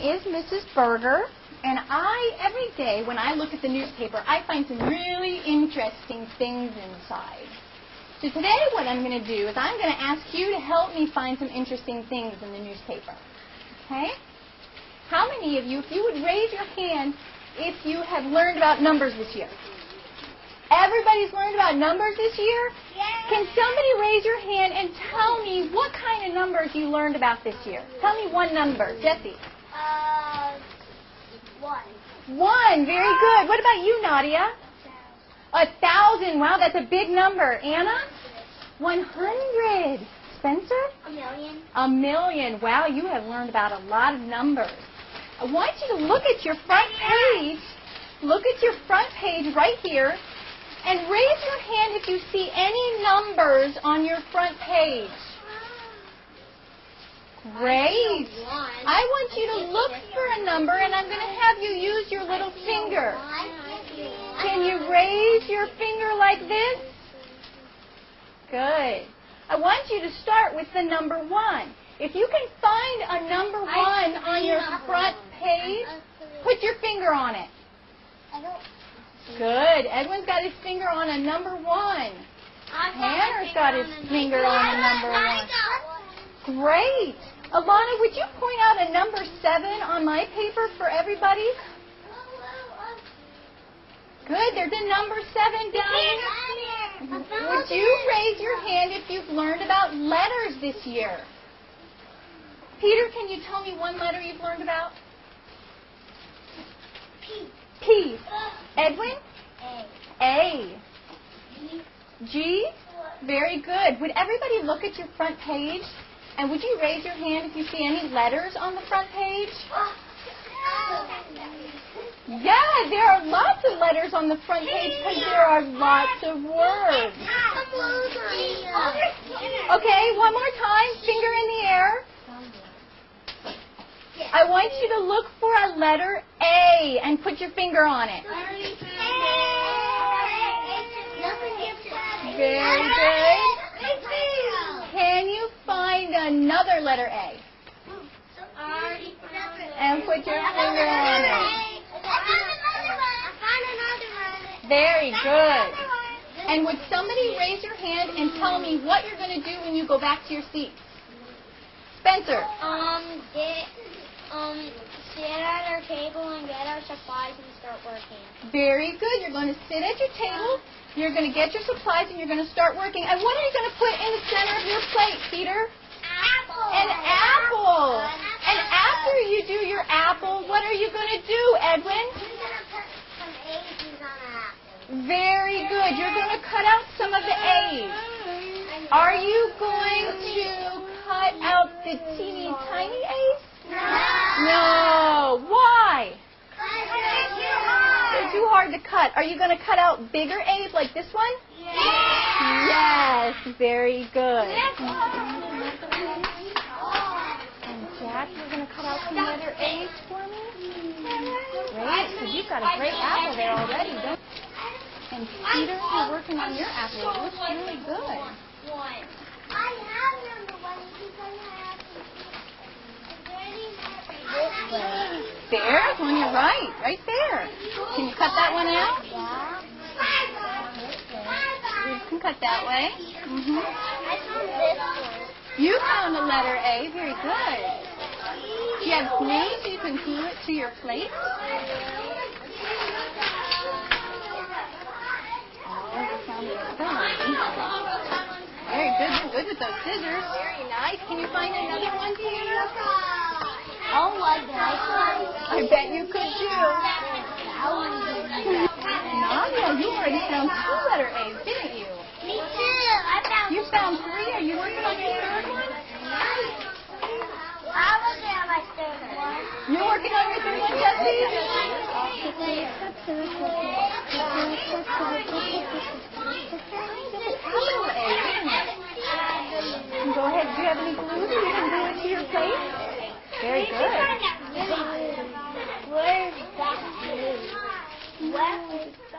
is Mrs. Berger, and every day when I look at the newspaper, I find some really interesting things inside. So today what I'm going to do is I'm going to ask you to help me find some interesting things in the newspaper. Okay? How many of you, if you would raise your hand, if you have learned about numbers this year? Everybody's learned about numbers this year? Yes. Can somebody raise your hand and tell me what kind of numbers you learned about this year? Tell me one number. Jessie. 1. 1. Very good. What about you, Nadia? 1,000. Wow, that's a big number. Anna? 100. Spencer? 1,000,000. 1,000,000. Wow, you have learned about a lot of numbers. I want you to look at your front page. Look at your front page right here. And raise your hand if you see any numbers on your front page. Great. I want you to look for a number, and I'm going to have you use your little finger. Can you raise your finger like this? Good. I want you to start with the number 1. If you can find a number 1 on your front page, put your finger on it. Good. Edwin's got his finger on a number 1. Tanner's got his finger on a number 1. Great. Alana, would you point out a number 7 on my paper for everybody? Good. There's a number 7 down here. Would you raise your hand if you've learned about letters this year? Peter, can you tell me one letter you've learned about? P. Edwin? A. G? Very good. Would everybody look at your front page? And would you raise your hand if you see any letters on the front page? Yeah, there are lots of letters on the front page because there are lots of words. Okay, one more time. Finger in the air. I want you to look for a letter A and put your finger on it. Very good. Can you find another letter A? And put your finger on it. Very good. And would somebody raise your hand and tell me what you're going to do when you go back to your seat? Spencer. Sit at our table and get our supplies and start working. Very good. You're going to sit at your table, you're going to get your supplies, and you're going to start working. And what are you going to put in the center of your plate, Peter? Apple. An apple. And after you do your apple, what are you going to do, Edwin? I'm going to put some A's on an apple. Very good. You're going to cut out some of the A's. Are you going to cut out the teeny tiny A's? No. Why? They're too hard to cut. Are you going to cut out bigger A's like this one? Yes. Very good. And Jack, you're going to cut out some letter A's for me? Great. So you've got a great apple there already, don't you? And Peter, you're working on your apple. It looks really good. I have number 1 because I have There's on your right there. Can you cut that one out? Yeah. You can cut that way. I found this one. You found a letter A. Very good. Do you have glue so you can glue it to your plate? Very good. You're good with those scissors. Very nice. Can you find another one, Peter? Oh, like that. I bet you could too. Nadia, you already found 2 letter A's, didn't you? Me too. I found. You found 3. Are you working on your 3rd one? I was on my 3rd one. You're working on your 3rd one, Jessie? Go ahead. Do you have any glue so you can glue it to your plate? Very good.